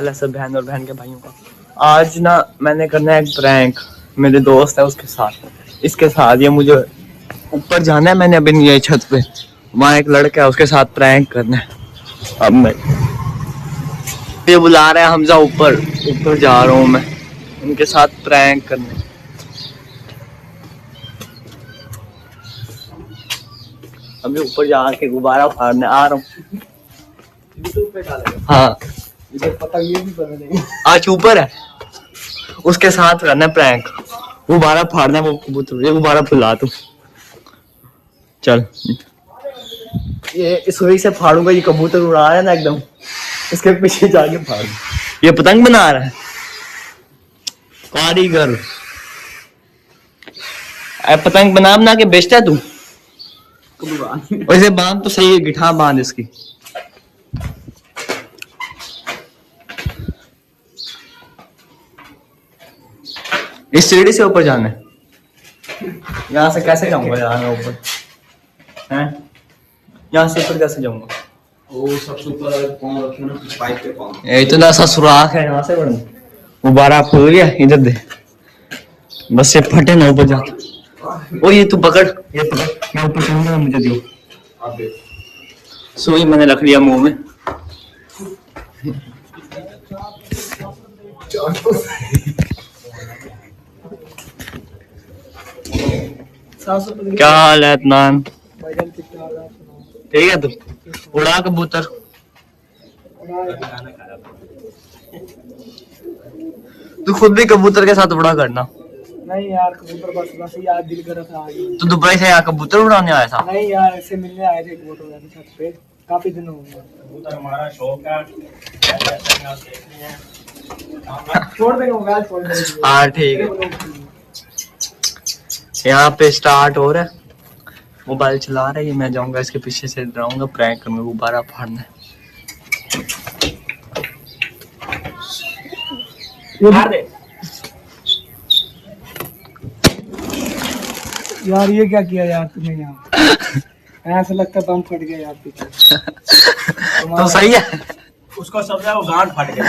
सब बहन और बहन के भाइयों का आज ना मैंने करना है एक प्रैंक। मेरे दोस्त है उसके साथ, इसके साथ ये मुझे ऊपर जाना है। मैंने अभी नहीं आई छत पे, वहाँ एक लड़का है उसके साथ प्रैंक करना है। अब मैं ये बुला रहा है हमजा, ऊपर ऊपर जा रहा हूँ मैं उनके साथ प्रैंक करने। अभी ऊपर जाके गुब्बारा फाड़ने आ रहा हूँ। हाँ पता ये भी पता नहीं। आज ऊपर है उसके साथ करना है प्रैंक। गुब्बारा फाड़ना है, वो कबूतर ये गुब्बारा फुला तू। चल ये इस वजह से फाड़ूंगा, ये कबूतर उड़ा रहा है ना एकदम, इसके पीछे जाके फाड़। ये पतंग बना रहा है कारीगर। पतंग बना बना के बेचता है तू? वैसे बांध तो सही है, गिठा बांध इसकी। इस सीढ़ी से ऊपर जाना है। यहाँ से कैसे जाऊंगा यार मैं ऊपर? हैं यहाँ से ऊपर कैसे जाऊंगा? वो सबसे ऊपर पाँव रखे ना, पाइप पे पाँव। इतना सा सुराख है, यहाँ से बढ़ूं? गुब्बारा फूल गया, इधर दे बस, ये फटे ना ऊपर जाके। ओ ये तू पकड़, ये पकड़, मैं ऊपर चढ़ूंगा, मुझे दियो। सुई मैंने रख लिया मुंह में। क्या हाल है अदनान? ठीक है, तू उड़ा कबूतर। तू खुद भी कबूतर के साथ उड़ा करना। नहीं यार, कबूतर बस यार दिल कर रहा था। तू दुबई से यहाँ कबूतर उड़ाने आया था? नहीं यार, ऐसे मिलने आए थे कबूतर वाले छत पे, काफी दिन हो गए। कबूतर हमारा शौक है। छोड़ देंगे मोबाइल, छोड़ देंगे। हाँ ठीक है। यहाँ पे स्टार्ट हो रहा है, मोबाइल चला रहा है ये। मैं जाऊंगा इसके पीछे से, डराऊंगा, प्रैंक करूंगा, गुब्बारा फाड़ना है। यार ये क्या किया यार तुमने यहाँ? ऐसा लगता बम फट गया यार पीछे। तो सही है, उसको समझा, वो गांठ फट गया।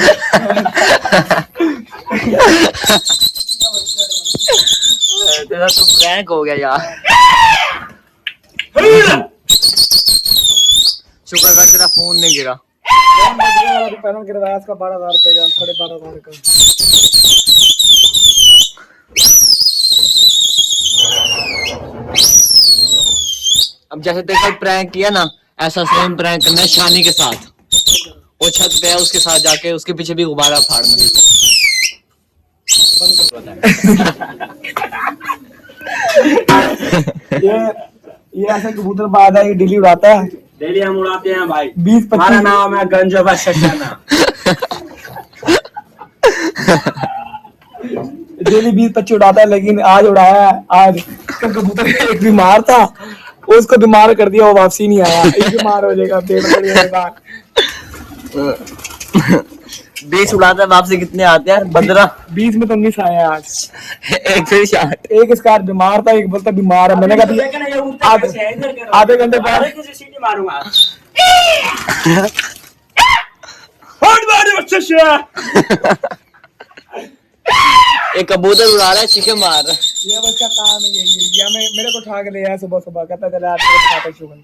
तेरा तो प्रैंक हो गया यार। शुक्र कर तेरा फोन नहीं गिरा। पैनल गिरवाया इसका 12,000 रुपए का, 12,500 का। अब जैसे तेरे साथ प्रैंक किया ना, ऐसा सेम प्रैंक करना है शानी के साथ। वो छत पे है, उसके साथ जाके उसके पीछे भी गुब्बारा फाड़ना है। ये ऐसा कबूतर बाद है, ये डेली उड़ाता है। डेली हम उड़ाते हैं भाई। 20-25 हमारा नाम है गंजोबा शशाना। डेली 20-25 उड़ाता है, लेकिन आज उड़ाया है। आज इसका कबूतर एक बीमार था, उसको बीमार कर दिया, वो वापसी नहीं आया। एक बीमार हो जाएगा पेट में बाद। 20 उड़ाता है, वापसी कितने आते हैं? 15। 20 में तो 19 आया आज। एक से 60। एक इसका बीमार था, एक बोलता बीमार है। मैंने कहा आधे घंटे बाद सीटी मारूंगा। एक कबूतर उड़ा रहा है, चीखे मार रहा है। ये बस का काम है, यही है। मेरे को उठा के ले आया सुबह सुबह, कहता चला यार तेरे शुगर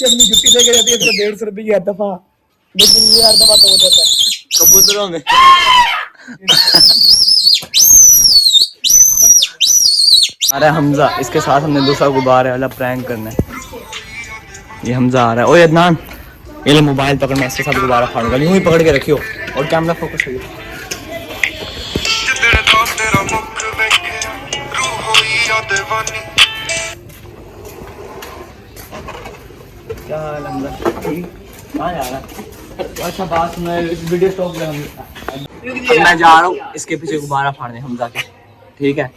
अपनी जुट्टी लेके जाती है, इसको 150 रुपये की हर दफा, लेकिन ये हर दफा तो देता है कबूतरों में। अरे हमजा, इसके साथ हमने दूसरा गुब्बारे वाला प्रैंक करना है। ये हमजा आ रहा है। ओए अदनान, ये ले मोबाइल पकड़, मैं इसके साथ गुब्बारा फाड़ूंगा। यूं ही पकड़ के रखियो और कैमरा फोकस करियो। क्या हाल हमजा? ठीक? कहाँ जा रहा है? अच्छा बात सुन, वीडियो स्टॉप कर। मैं जा रहा हूँ इसके पीछे गुब्बारा फाड़ने हमजा के, ठीक है?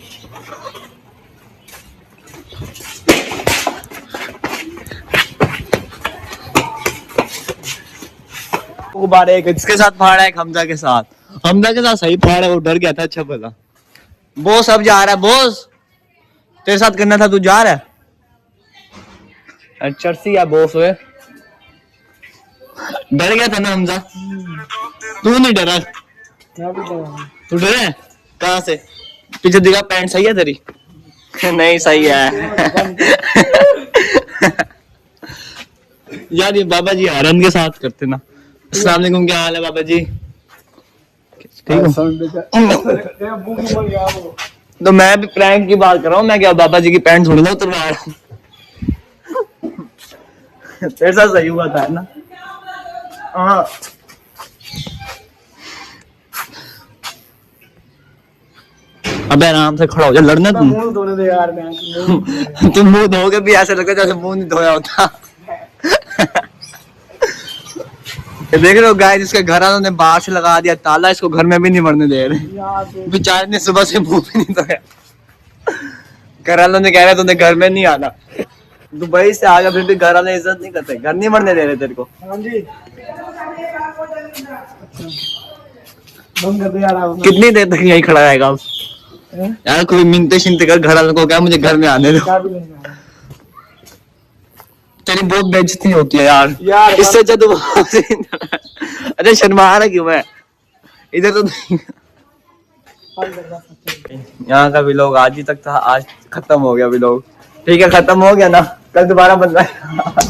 गुब्बारे एक इसके साथ फाड़ा है, एक हमजा के साथ। हमजा के साथ सही फाड़ा, वो डर गया था। अच्छा भला बॉस अब जा रहा है। बॉस तेरे साथ करना था, तू जा रहा है? चर्सी या बॉस हुए डर गया था ना हमजा? तू नहीं डरा? क्या भी डरा? तू डरे? कहाँ से? पीछे दिखा, पैंट सही है तेरी? नहीं सही है। यार ये बाबा जी हरन के साथ करते ना। अस्सलाम वालेकुम, क्या हाल है बाबा जी? ठीक हो? तो मैं भी प्रैंक की बात कर रहा हूँ, मैं क्या बाबा जी की पैंट थोड़ी ना उतरवा रहा हूँ। तेरे साथ सही हुआ था ना? हाँ। अबे आराम से खड़ा हो जा, लड़ना तुम। मुंह धोने दे यार मैं। तुम मुंह धोके भी ऐसे लगता जैसे मुंह नहीं धोया होता। ये देख रहे हो गाइस, इसके घर वालों ने बाहर से लगा दिया ताला, इसको घर में भी नहीं मरने दे रहे। बेचारे ने सुबह से मुंह भी नहीं धोया। घर वालों ने कह रहे तुमने घर में नहीं आना। दुबई से आ गया फिर भी घर वाले इज्जत नहीं करते, घर नहीं मरने दे रहे तेरे को। हाँ जी। बंद कर दे यार आप। कितनी देर तक यहीं खड़ा रहेगा अब? हैं? यार कोई मिनते शिनते कर, घर वालों को क्या मुझे घर में आने दो। क्या भी नहीं है। तेरी बहुत बेइज्जती होती है यार। यार इससे अच्छा तो अरे शर्मा रहा क्यों मैं इधर तो नहीं। यहाँ का व्लॉग आज ही तक था, आज खत्म हो गया व्लॉग। ठीक है खत्म हो गया ना, कल दोबारा बन रहा है।